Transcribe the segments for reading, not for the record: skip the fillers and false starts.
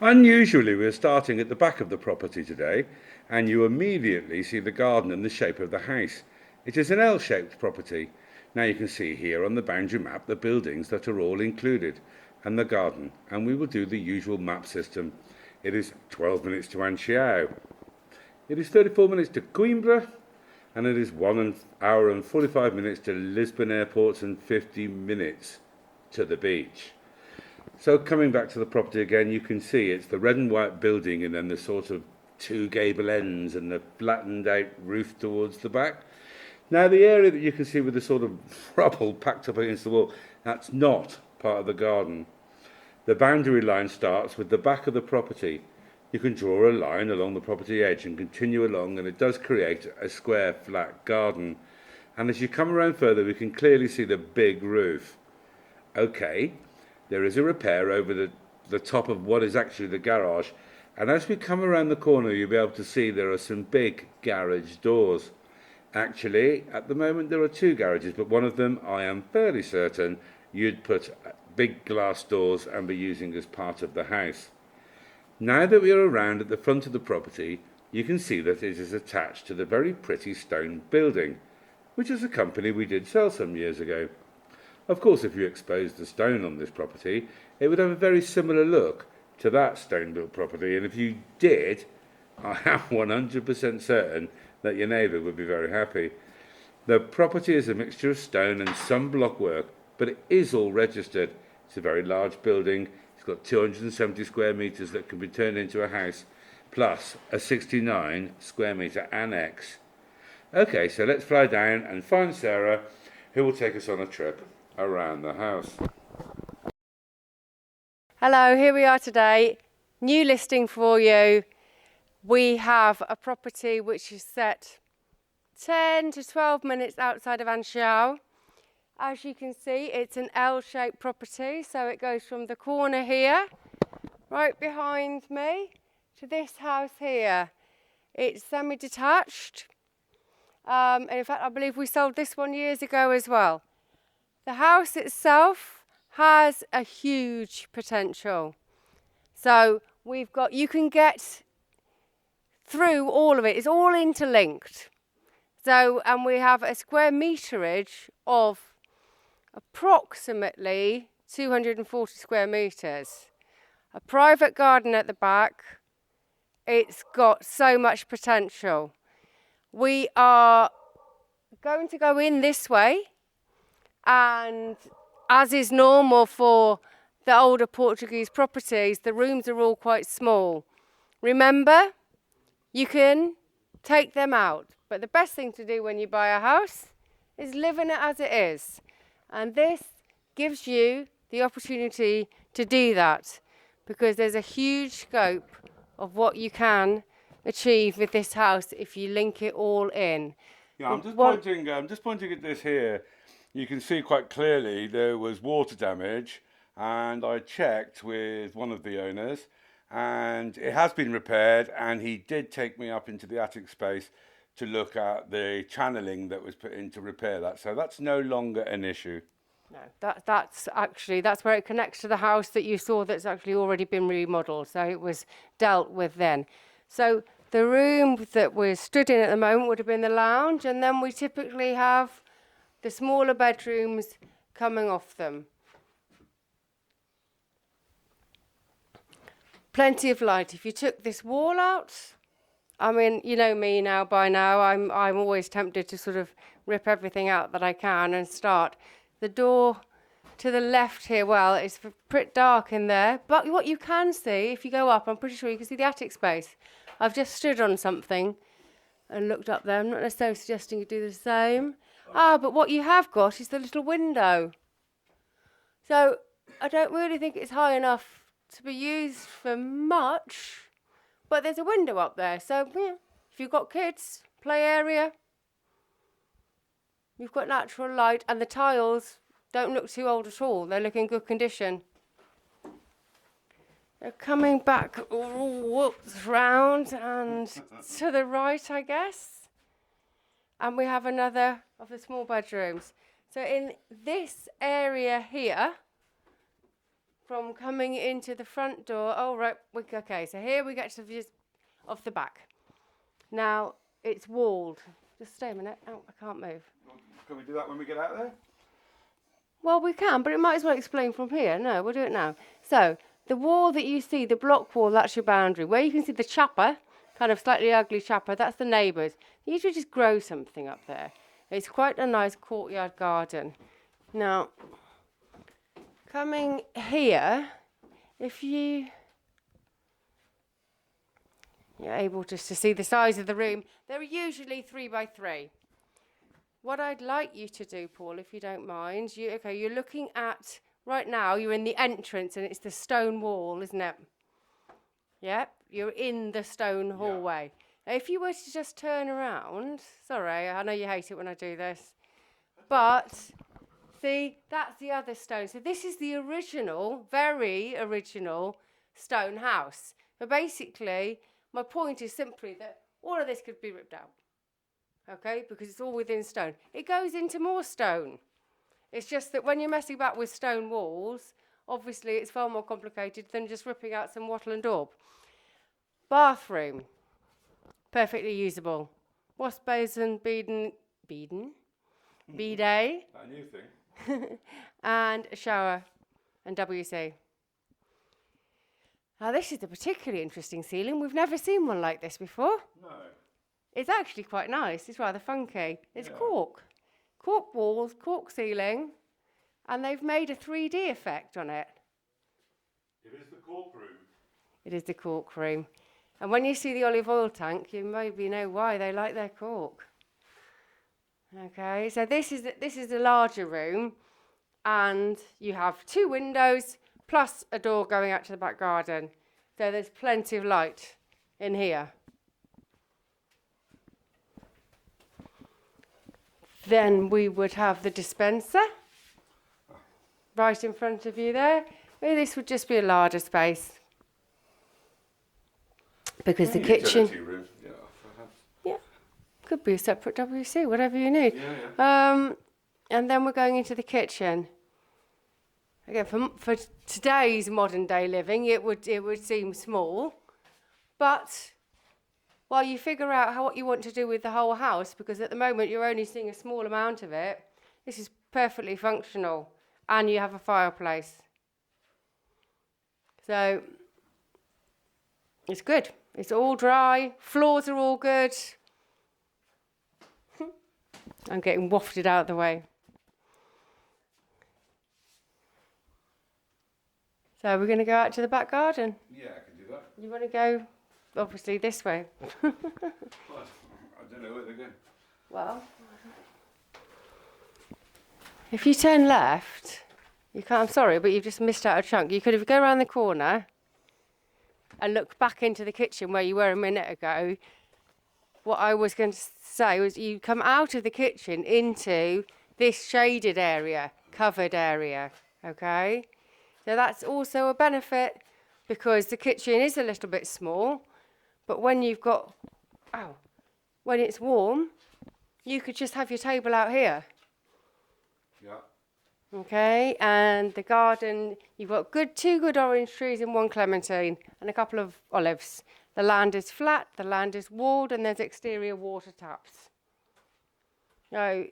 Unusually, we're starting at the back of the property today, and you immediately see the garden and the shape of the house. It is an L-shaped property. Now you can see here on the boundary map the buildings that are all included, and the garden, and we will do the usual map system. It is 12 minutes to Anchiao. It is 34 minutes to Coimbra, and it is 1 hour and 45 minutes to Lisbon airport and 50 minutes to the beach. So coming back to the property again, you can see it's the red and white building and then the sort of two gable ends and the flattened out roof towards the back. Now the area that you can see with the sort of rubble packed up against the wall, that's not part of the garden. The boundary line starts with the back of the property. You can draw a line along the property edge and continue along, and it does create a square flat garden. And as you come around further, we can clearly see the big roof. Okay. There is a repair over the top of what is actually the garage, and as we come around the corner you'll be able to see there are some big garage doors. Actually, at the moment there are two garages, but one of them I am fairly certain you'd put big glass doors and be using as part of the house. Now that we are around at the front of the property, you can see that it is attached to the very pretty stone building, which is a company we did sell some years ago. Of course, if you exposed the stone on this property, it would have a very similar look to that stone-built property, and if you did, I am 100% certain that your neighbour would be very happy. The property is a mixture of stone and some block work, but it is all registered. It's a very large building. It's got 270 square metres that can be turned into a house, plus a 69 square metre annex. Okay, so let's fly down and find Sarah, who will take us on a trip around the house. Hello, here we are today. New listing for you. We have a property which is set 10 to 12 minutes outside of Anchiao. As you can see, it's an L-shaped property, so it goes from the corner here, right behind me, to this house here. It's semi-detached. And in fact, I believe we sold this one years ago as well. The house itself has a huge potential. So you can get through all of it. It's all interlinked. So, and we have a square meterage of approximately 240 square meters. A private garden at the back. It's got so much potential. We are going to go in this way. And as is normal for the older Portuguese properties, the rooms are all quite small. Remember, you can take them out, but the best thing to do when you buy a house is live in it as it is. And this gives you the opportunity to do that, because there's a huge scope of what you can achieve with this house if you link it all in. Yeah, I'm just pointing at this here. You can see quite clearly there was water damage, and I checked with one of the owners, and it has been repaired, and he did take me up into the attic space to look at the channeling that was put in to repair that. So that's no longer an issue. No, that's where it connects to the house that you saw that's actually already been remodeled. So it was dealt with then. So the room that we're stood in at the moment would have been the lounge, and then we typically have the smaller bedrooms coming off them. Plenty of light. If you took this wall out, I mean, you know me now by now, I'm always tempted to sort of rip everything out that I can and start. The door to the left here, well, it's pretty dark in there, but what you can see, if you go up, I'm pretty sure you can see the attic space. I've just stood on something and looked up there. I'm not necessarily suggesting you do the same. But what you have got is the little window. So I don't really think it's high enough to be used for much, but there's a window up there. So yeah, if you've got kids, play area, you've got natural light, and the tiles don't look too old at all. They look in good condition. They're coming back round and to the right, I guess. And we have another of the small bedrooms. So in this area here, from coming into the front door. Oh, right. Okay, so here we get to the views of the back. Now, it's walled. Just stay a minute. Oh, I can't move. Can we do that when we get out there? Well, we can, but it might as well explain from here. No, we'll do it now. So, the wall that you see, the block wall, that's your boundary. Where you can see the chapper, kind of slightly ugly chapper, that's the neighbours. They usually just grow something up there. It's quite a nice courtyard garden. Now, coming here, if you're able just to see the size of the room, they're usually 3 by 3. What I'd like you to do, Paul, if you don't mind, you're looking at, right now, you're in the entrance and it's the stone wall, isn't it? Yep, you're in the stone hallway. Now, if you were to just turn around, sorry, I know you hate it when I do this, but see, that's the other stone. So this is the original, very original stone house. But basically, my point is simply that all of this could be ripped out. Okay, because it's all within stone. It goes into more stone. It's just that when you're messing about with stone walls, obviously it's far more complicated than just ripping out some wattle and daub. Bathroom, perfectly usable. Wash basin, bidet, That new thing. and a shower and WC. Now this is a particularly interesting ceiling. We've never seen one like this before. No. It's actually quite nice. It's rather funky. It's cork walls, cork ceiling, and they've made a 3D effect on it. It is the cork room. It is the cork room. And when you see the olive oil tank, you maybe know why they like their cork. Okay, so this is a larger room, and you have 2 windows plus a door going out to the back garden. So there's plenty of light in here. Then we would have the dispenser right in front of you there. This would just be a larger space because the kitchen. Utility room. Yeah, perhaps. Yeah, could be a separate WC, whatever you need. Yeah. And then we're going into the kitchen. Again, for today's modern day living, it would seem small, but while you figure out what you want to do with the whole house, because at the moment you're only seeing a small amount of it, this is perfectly functional, and you have a fireplace. So it's good. It's all dry. Floors are all good. I'm getting wafted out of the way. So we're going to go out to the back garden. Yeah, I can do that. You want to go, obviously, this way. Well, I don't know where they're going. Well, if you turn left, you can't. I'm sorry, but you've just missed out a chunk. You could, if you go around the corner and look back into the kitchen where you were a minute ago, what I was going to say was you come out of the kitchen into this shaded area, covered area, okay? So that's also a benefit because the kitchen is a little bit small, but when you've got, when it's warm, you could just have your table out here. Yeah. Okay, and the garden, you've got 2 good orange trees and 1 clementine and a couple of olives. The land is flat, the land is walled, and there's exterior water taps. So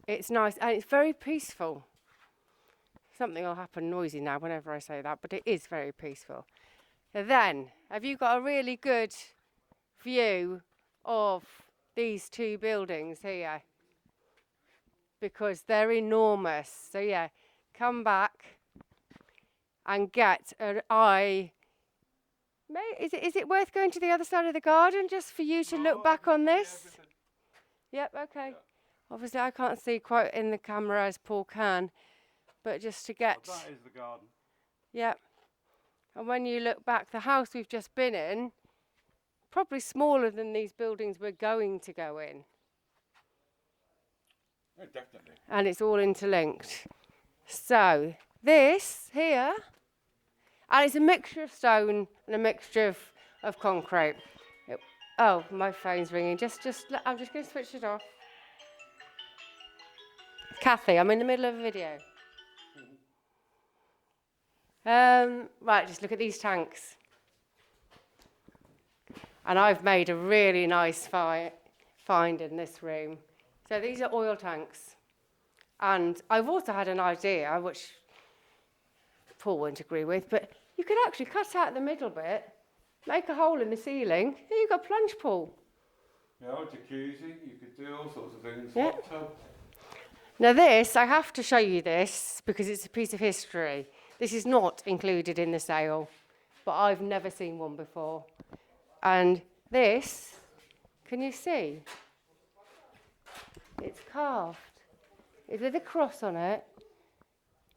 it's nice and it's very peaceful. Something will happen noisy now whenever I say that, but it is very peaceful. So then, have you got a really good view of these 2 buildings here? Because they're enormous. So yeah, come back and get an eye. Is it worth going to the other side of the garden just for you to look back on this? Yep, okay. Yeah. Obviously I can't see quite in the camera as Paul can, but just to get... Well, that is the garden. Yep. And when you look back, the house we've just been in, probably smaller than these buildings we're going to go in. Oh, definitely. And it's all interlinked. So this here, and it's a mixture of stone and a mixture of concrete. Oh, my phone's ringing. I'm just going to switch it off. Kathy, I'm in the middle of a video. Right, just look at these tanks. And I've made a really nice find in this room. So these are oil tanks. And I've also had an idea, which Paul won't agree with, but you could actually cut out the middle bit, make a hole in the ceiling, here you've got a plunge pool. Yeah, jacuzzi, you could do all sorts of things. Yeah. Hot tub. Now this, I have to show you this because it's a piece of history. This is not included in the sale, but I've never seen one before. And this, can you see? It's carved. It's with a cross on it.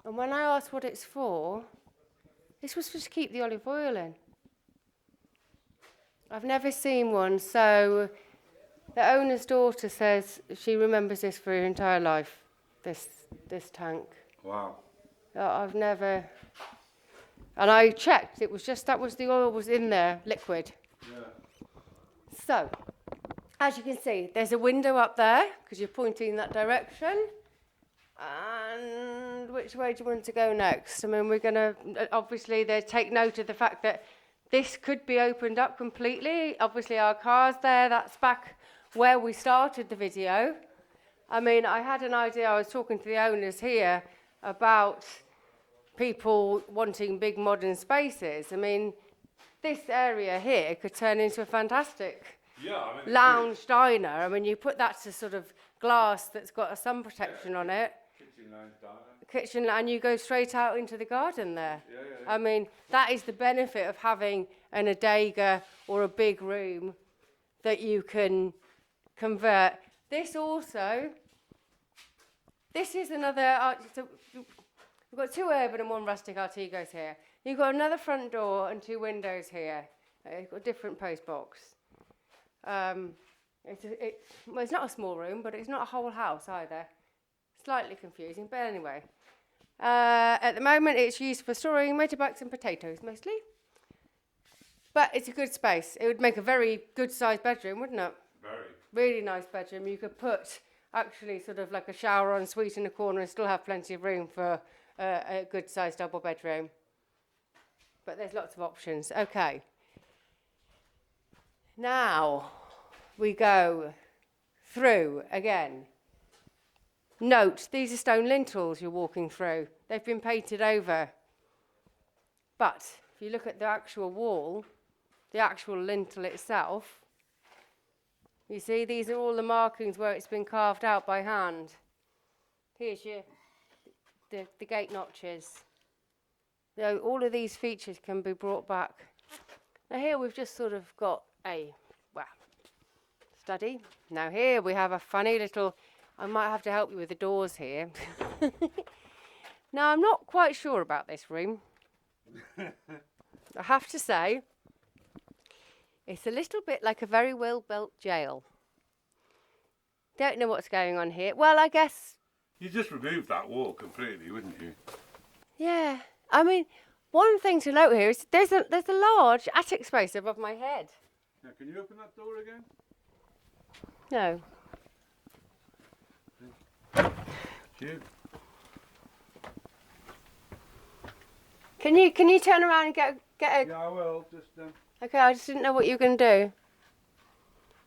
And when I asked what it's for, this was just to keep the olive oil in. I've never seen one, so the owner's daughter says she remembers this for her entire life, this tank. Wow. I've never, and I checked, it was just, that was the oil was in there, liquid. Yeah. So, as you can see, there's a window up there, because you're pointing in that direction. And which way do you want to go next? I mean, we're going to, obviously, they take note of the fact that this could be opened up completely. Obviously, our car's there, that's back where we started the video. I mean, I had an idea, I was talking to the owners here about people wanting big modern spaces. I mean, this area here could turn into a fantastic lounge diner. I mean, you put that to sort of glass that's got a sun protection on it. Kitchen, and you go straight out into the garden there. I mean, that is the benefit of having an adega or a big room that you can convert. This also, this is another, so we've got 2 urban and 1 rustic Artigos here. You've got another front door and 2 windows here. You've got a different post box. Well, it's not a small room, but it's not a whole house either. Slightly confusing, but anyway. At the moment, it's used for storing motorbikes and potatoes mostly. But it's a good space. It would make a very good-sized bedroom, wouldn't it? Very. Really nice bedroom. You could put actually sort of like a shower en suite in the corner and still have plenty of room for a good-sized double bedroom. But there's lots of options. Okay. Now we go through again. Note, these are stone lintels you're walking through. They've been painted over. But if you look at the actual wall, the actual lintel itself, you see these are all the markings where it's been carved out by hand. Here's the gate notches. So all of these features can be brought back. Now here we've just sort of got a, study. Now here we have a funny little, I might have to help you with the doors here. Now I'm not quite sure about this room. I have to say, it's a little bit like a very well-built jail. Don't know what's going on here. Well, I guess... You just remove that wall completely, wouldn't you? Yeah. I mean, one thing to note here is there's a large attic space above my head. Now, can you open that door again? No. You. Can you turn around and get a... Yeah, I will. Just. Okay, I just didn't know what you were going to do.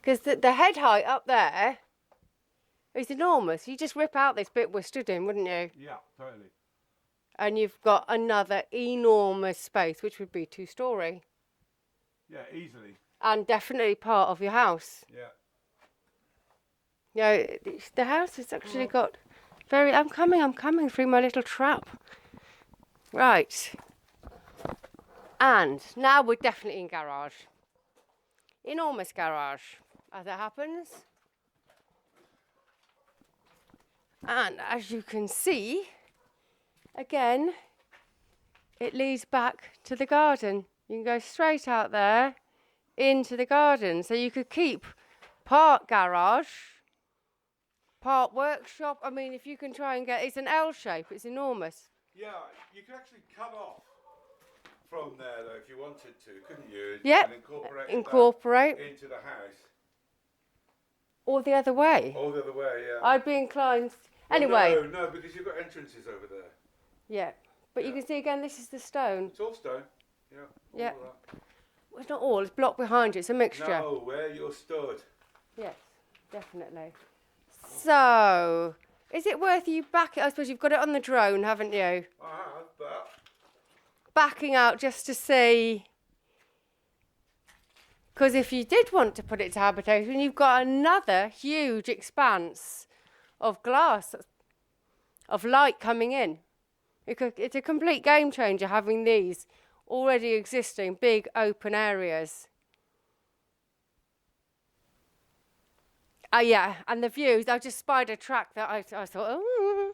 Because the head height up there is enormous. You just rip out this bit we're stood in, wouldn't you? Yeah, totally. And you've got another enormous space, which would be 2-storey. Yeah, easily. And definitely part of your house. Yeah. You know, the house has actually got very... I'm coming through my little trap. Right. And now we're definitely in garage. Enormous garage, as it happens. And as you can see, again, it leads back to the garden. You can go straight out there into the garden. So you could keep part garage, part workshop. I mean, if you can try and get, it's an L shape, it's enormous. Yeah, you could actually cut off from there though if you wanted to, couldn't you? Yep. And incorporate that into the house. Or the other way. Or the other way, yeah. I'd be inclined. Well, Anyway. No, because you've got entrances over there. Yeah. But you can see again, this is the stone. It's all stone. Yeah. Yeah. All of that. Well, it's not all, it's block behind you, it's a mixture. No, where you're stood. Yes, definitely. So, is it worth you backing? I suppose you've got it on the drone, haven't you? I have, but Backing out just to see. Because if you did want to put it to habitation, you've got another huge expanse of glass, of light coming in. It's a complete game changer having these already existing big open areas. Yeah, and the views, I just spied a track that I thought, oh,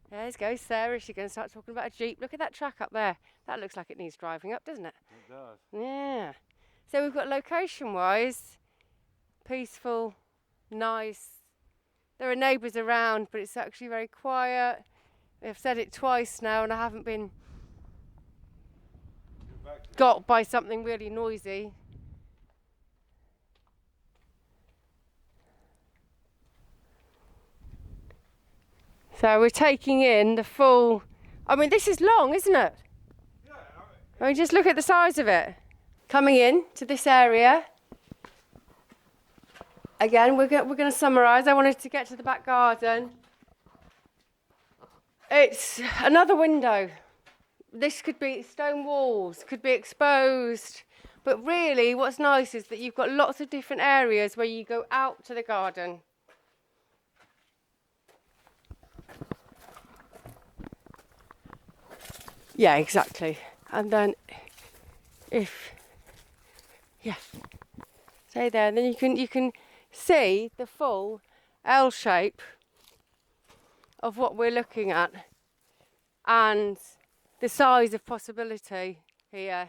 there goes Sarah, she's going to start talking about a Jeep. Look at that track up there. That looks like it needs driving up, doesn't it? it does. Yeah. So we've got location-wise, peaceful, nice. There are neighbours around, but it's actually very quiet. I've said it twice now and I haven't been got by something really noisy. So we're taking in the full, I mean this is long, isn't it? Yeah, I mean just look at the size of it. Coming in to this area. Again, we're going to summarise. I wanted to get to the back garden. It's another window. This could be stone walls, could be exposed. But really what's nice is that you've got lots of different areas where you go out to the garden. Yeah, exactly. And then stay there, and then you can see the full L shape of what we're looking at and the size of possibility here.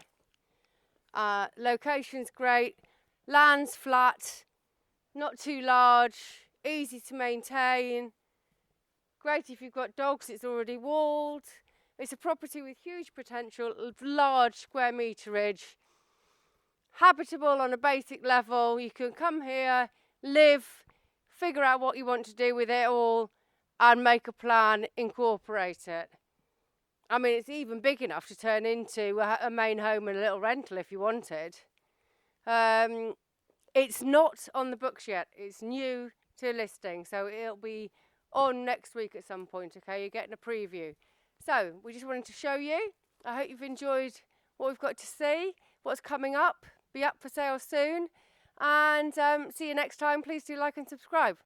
Location's great, land's flat, not too large, easy to maintain. Great if you've got dogs, it's already walled. It's a property with huge potential, large square meterage, habitable on a basic level. You can come here, live, figure out what you want to do with it all and make a plan, incorporate it. I mean, it's even big enough to turn into a main home and a little rental if you wanted. It's not on the books yet. It's new to listing, so it'll be on next week at some point, okay? You're getting a preview. So, we just wanted to show you. I hope you've enjoyed what we've got to see, what's coming up, be up for sale soon. And see you next time. Please do like and subscribe.